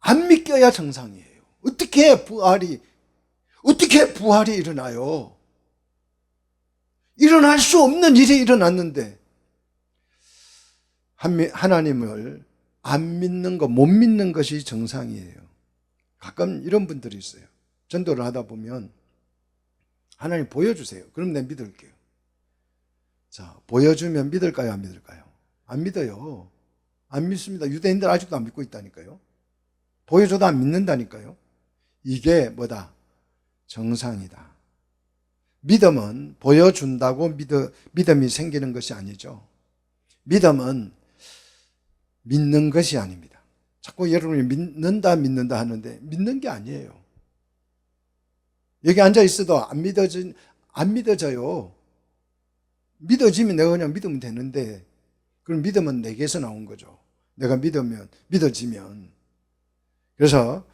안 믿겨야 정상이에요. 어떻게 부활이 일어나요? 일어날 수 없는 일이 일어났는데 하나님을 안 믿는 것, 못 믿는 것이 정상이에요. 가끔 이런 분들이 있어요. 전도를 하다 보면 하나님 보여주세요. 그럼 내가 믿을게요. 자, 보여주면 믿을까요? 안 믿을까요? 안 믿어요. 안 믿습니다. 유대인들 아직도 안 믿고 있다니까요. 보여줘도 안 믿는다니까요. 이게 뭐다? 정상이다. 믿음은 보여준다고 믿음이 생기는 것이 아니죠. 믿음은 믿는 것이 아닙니다. 자꾸 여러분이 믿는다 하는데 믿는 게 아니에요. 여기 앉아 있어도 안 믿어져요. 믿어지면 내가 그냥 믿으면 되는데, 그럼 믿음은 내게서 나온 거죠. 내가 믿어지면. 그래서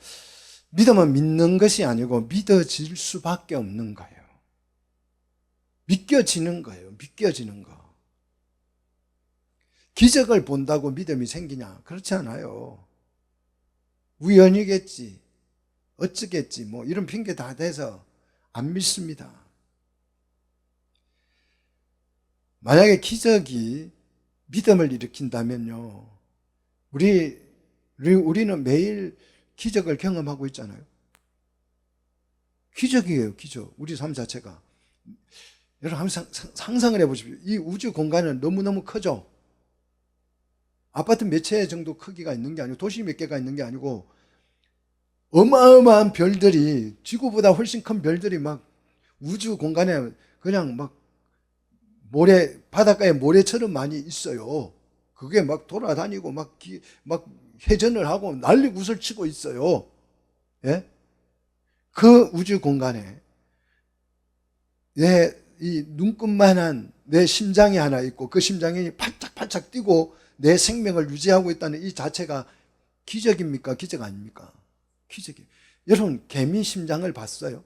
믿음은 믿는 것이 아니고 믿어질 수밖에 없는 거예요. 믿겨지는 거예요. 믿겨지는 거. 기적을 본다고 믿음이 생기냐? 그렇지 않아요. 우연이겠지, 어쩌겠지, 뭐 이런 핑계 다 대서 안 믿습니다. 만약에 기적이 믿음을 일으킨다면요, 우리는 매일 기적을 경험하고 있잖아요. 기적이에요, 기적. 우리 삶 자체가. 여러분 항상 상상을 해보십시오. 이 우주 공간은 너무너무 크죠. 아파트 몇 채 정도 크기가 있는 게 아니고, 도시 몇 개가 있는 게 아니고, 어마어마한 별들이, 지구보다 훨씬 큰 별들이 막 우주 공간에 그냥 막 바닷가에 모래처럼 많이 있어요. 그게 막 돌아다니고 막 회전을 하고 난리구슬 치고 있어요. 예? 그 우주 공간에 이 눈끝만한 내 심장이 하나 있고, 그 심장이 팔짝팔짝 뛰고 내 생명을 유지하고 있다는 이 자체가 기적입니까? 기적 아닙니까? 기적이에요. 여러분, 개미 심장을 봤어요?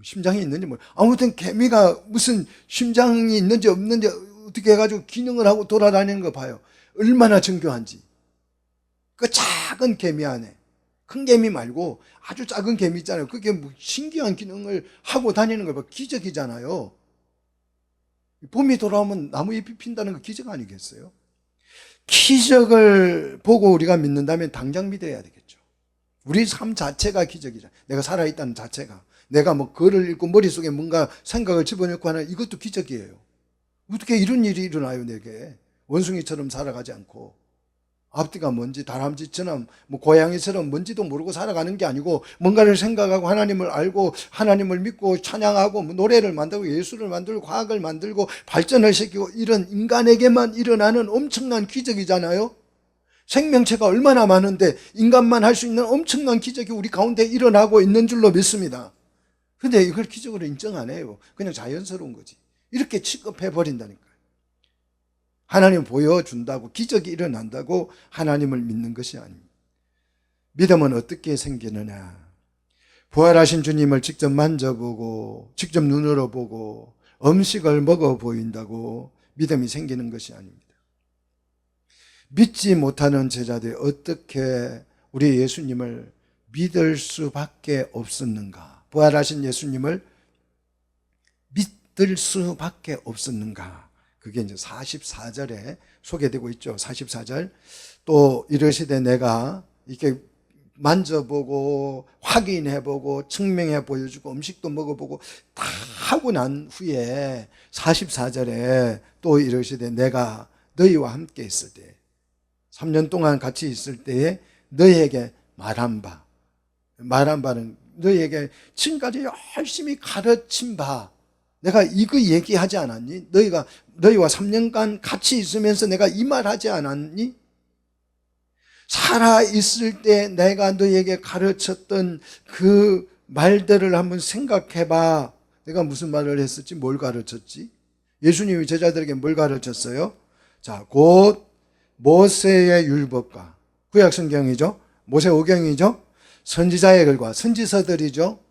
심장이 있는지 아무튼 개미가 무슨 심장이 있는지 없는지 어떻게 해가지고 기능을 하고 돌아다니는 거 봐요. 얼마나 정교한지. 그 작은 개미 안에, 큰 개미 말고 아주 작은 개미 있잖아요. 그게 뭐 신기한 기능을 하고 다니는 거 봐. 기적이잖아요. 봄이 돌아오면 나무 잎이 핀다는 거 기적 아니겠어요? 기적을 보고 우리가 믿는다면 당장 믿어야 되겠죠. 우리 삶 자체가 기적이잖아요. 내가 살아있다는 자체가. 내가 뭐 글을 읽고 머릿속에 뭔가 생각을 집어넣고 하는, 이것도 기적이에요. 어떻게 이런 일이 일어나요, 내게? 원숭이처럼 살아가지 않고, 앞뒤가 뭔지 다람쥐처럼 뭐 고양이처럼 뭔지도 모르고 살아가는 게 아니고, 뭔가를 생각하고 하나님을 알고 하나님을 믿고 찬양하고 뭐 노래를 만들고 예술을 만들고 과학을 만들고 발전을 시키고, 이런 인간에게만 일어나는 엄청난 기적이잖아요. 생명체가 얼마나 많은데 인간만 할 수 있는 엄청난 기적이 우리 가운데 일어나고 있는 줄로 믿습니다. 근데 이걸 기적으로 인정 안 해요. 그냥 자연스러운 거지. 이렇게 취급해 버린다니까요. 하나님 보여준다고, 기적이 일어난다고 하나님을 믿는 것이 아닙니다. 믿음은 어떻게 생기느냐? 부활하신 주님을 직접 만져보고, 직접 눈으로 보고, 음식을 먹어 보인다고 믿음이 생기는 것이 아닙니다. 믿지 못하는 제자들이 어떻게 우리 예수님을 믿을 수밖에 없었는가? 부활하신 예수님을 믿을 수밖에 없었는가? 그게 이제 44절에 소개되고 있죠. 44절. 또 이르시되 내가 이렇게 만져보고 확인해보고 증명해 보여주고 음식도 먹어보고 다 하고 난 후에 44절에 또 이르시되 내가 너희와 함께 있을 때, 3년 동안 같이 있을 때에 너희에게 말한 바는 너희에게 지금까지 열심히 가르친 바, 내가 이거 얘기하지 않았니? 너희와 3년간 같이 있으면서 내가 이 말 하지 않았니? 살아있을 때 내가 너희에게 가르쳤던 그 말들을 한번 생각해 봐. 내가 무슨 말을 했었지? 뭘 가르쳤지? 예수님이 제자들에게 뭘 가르쳤어요? 자, 곧 모세의 율법과, 구약성경이죠, 모세오경이죠, 선지자의 글과, 선지서들이죠.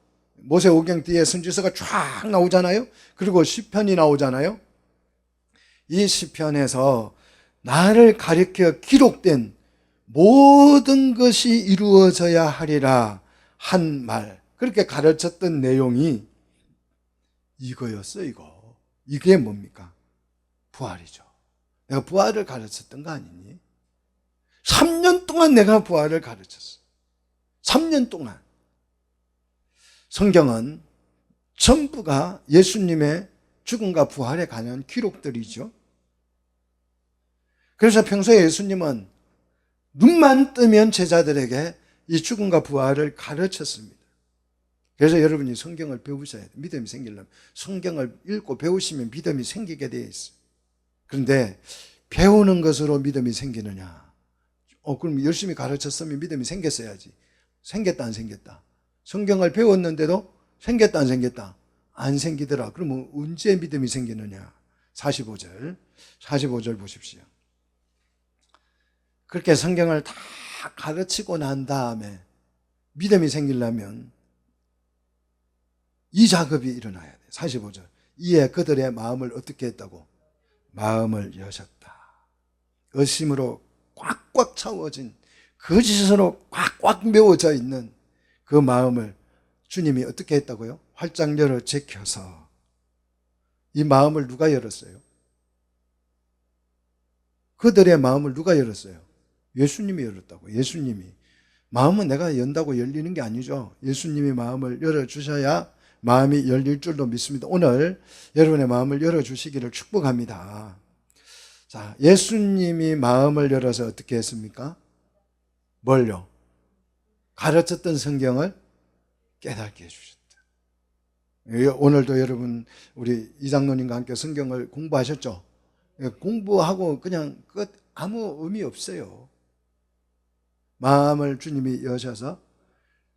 모세오경 뒤에 선지서가 쫙 나오잖아요. 그리고 시편이 나오잖아요. 이 시편에서 나를 가리켜 기록된 모든 것이 이루어져야 하리라 한 말, 그렇게 가르쳤던 내용이 이거였어. 이게 뭡니까? 부활이죠. 내가 부활을 가르쳤던 거 아니니? 3년 동안 내가 부활을 가르쳤어. 3년 동안. 성경은 전부가 예수님의 죽음과 부활에 관한 기록들이죠. 그래서 평소에 예수님은 눈만 뜨면 제자들에게 이 죽음과 부활을 가르쳤습니다. 그래서 여러분이 성경을 배우셔야 돼요. 믿음이 생기려면 성경을 읽고 배우시면 믿음이 생기게 되어 있어요. 그런데 배우는 것으로 믿음이 생기느냐? 그럼 열심히 가르쳤으면 믿음이 생겼어야지. 생겼다 안 생겼다? 성경을 배웠는데도 생겼다 안 생겼다? 안 생기더라. 그러면 언제 믿음이 생기느냐? 45절 보십시오. 그렇게 성경을 다 가르치고 난 다음에 믿음이 생기려면 이 작업이 일어나야 돼. 45절. 이에 그들의 마음을 어떻게 했다고? 마음을 여셨다. 의심으로 꽉꽉 차워진, 거짓으로 꽉꽉 메워져 있는 그 마음을 주님이 어떻게 했다고요? 활짝 열어 제켜서. 이 마음을 누가 열었어요? 그들의 마음을 누가 열었어요? 예수님이 열었다고. 예수님이. 마음은 내가 연다고 열리는 게 아니죠. 예수님이 마음을 열어주셔야 마음이 열릴 줄로 믿습니다. 오늘 여러분의 마음을 열어주시기를 축복합니다. 자, 예수님이 마음을 열어서 어떻게 했습니까? 뭘요? 가르쳤던 성경을 깨닫게 해주셨다. 오늘도 여러분 우리 이장로님과 함께 성경을 공부하셨죠? 공부하고 그냥 끝, 아무 의미 없어요. 마음을 주님이 여셔서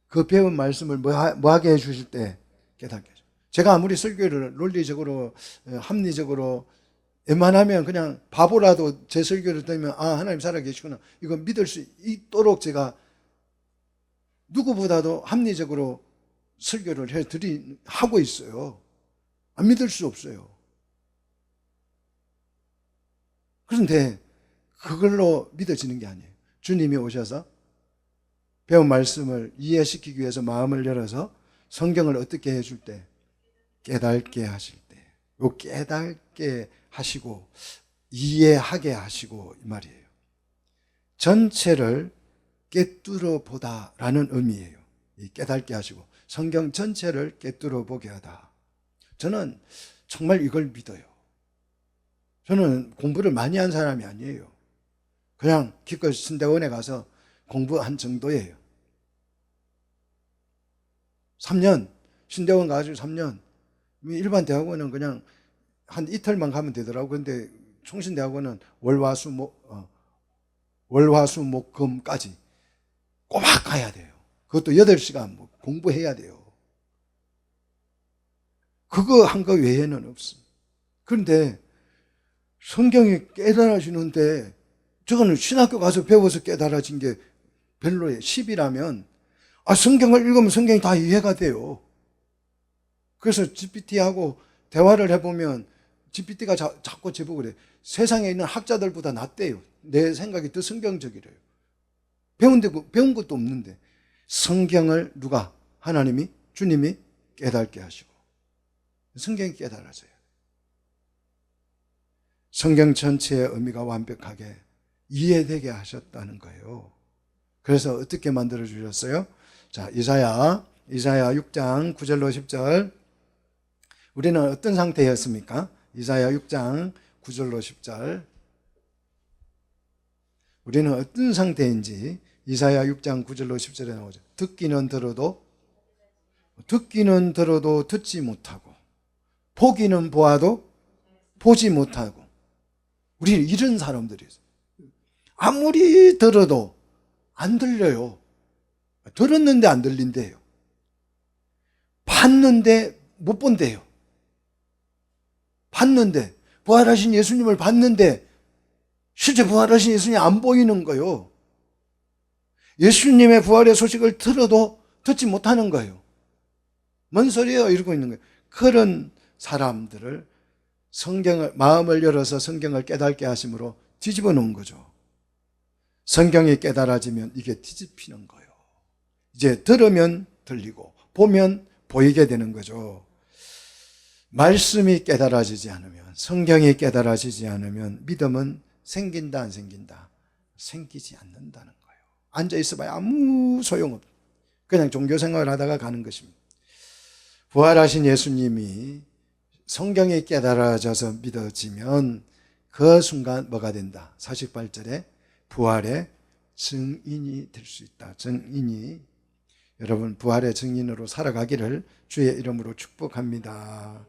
그 배운 말씀을 뭐하게 해주실 때 깨닫게 해주죠. 제가 아무리 설교를 논리적으로 합리적으로 웬만하면 그냥 바보라도 제 설교를 들으면 하나님 살아계시구나 이거 믿을 수 있도록 제가 누구보다도 합리적으로 설교를 하고 있어요. 안 믿을 수 없어요. 그런데 그걸로 믿어지는 게 아니에요. 주님이 오셔서 배운 말씀을 이해시키기 위해서 마음을 열어서 성경을 어떻게 해줄 때? 깨닫게 하실 때. 요 깨닫게 하시고 이해하게 하시고 이 말이에요. 전체를 깨뚫어 보다라는 의미예요. 이 깨닫게 하시고 성경 전체를 깨뚫어 보게 하다. 저는 정말 이걸 믿어요. 저는 공부를 많이 한 사람이 아니에요. 그냥 기껏 신대원에 가서 공부한 정도예요. 3년 신대원 가가지고 3년 일반 대학원은 그냥 한 이틀만 가면 되더라고. 근데 총신대학원은 월화수목금까지 꼬박 가야 돼요. 그것도 8시간 공부해야 돼요. 그거 한 거 외에는 없습니다. 그런데 성경이 깨달아지는데 저거는 신학교 가서 배워서 깨달아진 게 별로예요. 10이라면 성경을 읽으면 성경이 다 이해가 돼요. 그래서 GPT하고 대화를 해보면 GPT가 자꾸 제보고 그래. 세상에 있는 학자들보다 낫대요. 내 생각이 더 성경적이래요. 배운 것도 없는데 성경을 누가? 하나님이? 주님이 깨닫게 하시고 성경이 깨달아져요. 성경 전체의 의미가 완벽하게 이해되게 하셨다는 거예요. 그래서 어떻게 만들어 주셨어요? 자, 이사야 6장 9절로 10절. 우리는 어떤 상태였습니까? 이사야 6장 9절로 10절. 우리는 어떤 상태인지 이사야 6장 9절로 10절에 나오죠. 듣기는 들어도 듣지 못하고 보기는 보아도 보지 못하고 우리는 이런 사람들이 있어요. 아무리 들어도 안 들려요. 들었는데 안 들린대요. 봤는데 못 본대요. 봤는데 부활하신 예수님을 봤는데 실제 부활하신 예수님이 안 보이는 거예요. 예수님의 부활의 소식을 들어도 듣지 못하는 거예요. 뭔 소리예요? 이러고 있는 거예요. 그런 사람들을 마음을 열어서 성경을 깨닫게 하심으로 뒤집어 놓은 거죠. 성경이 깨달아지면 이게 뒤집히는 거예요. 이제 들으면 들리고 보면 보이게 되는 거죠. 말씀이 깨달아지지 않으면, 성경이 깨달아지지 않으면 믿음은 생긴다 안 생긴다? 생기지 않는다는 거예요. 앉아있어 봐야 아무 소용없어요. 그냥 종교생활을 하다가 가는 것입니다. 부활하신 예수님이 성경이 깨달아져서 믿어지면 그 순간 뭐가 된다? 48절에 부활의 증인이 될 수 있다. 증인이. 여러분 부활의 증인으로 살아가기를 주의 이름으로 축복합니다.